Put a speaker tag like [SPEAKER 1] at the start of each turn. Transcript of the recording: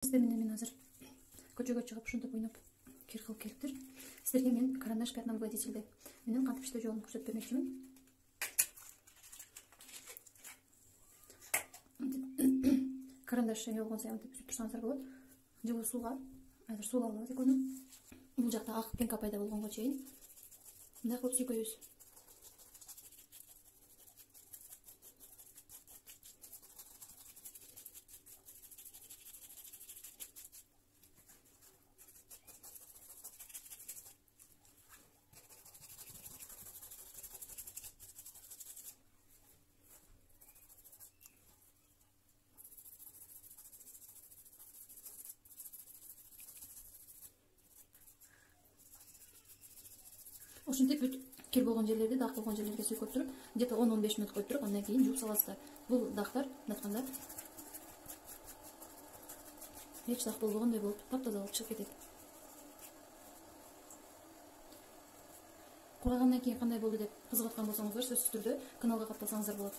[SPEAKER 1] Сіздер мен азыр көчөгө чыгып ушинтип ойноп кир кылып келиптир. Сіздерге мен карандаш пятна гладительди менен кантип иштөө жолун көрсөтүп бермекчимин. Карандаш эме болгон сайын мынтип сүзүп турсаңыздар болот. Жылуу сууга азыр суу алабыз экөөнү. Бул жакта ак пенка пайда болгонго чейин мындай кылып сүйкөйбүз. Ушинтип бүт кир болгон жерлерди, дак болгон жерлерге сүйкөп туруп, где-то 10-15 минут коюп туруп, андан кийин жууп саласыздар. Бул дактар мынтканда эч дак болбогондой болуп, таптаза болуп чыгып кетет. Курагандан кийин кандай болду деп кызыгып аткан болсоңуздар, сөзсүз түрдө каналга катталсаңыздар болот.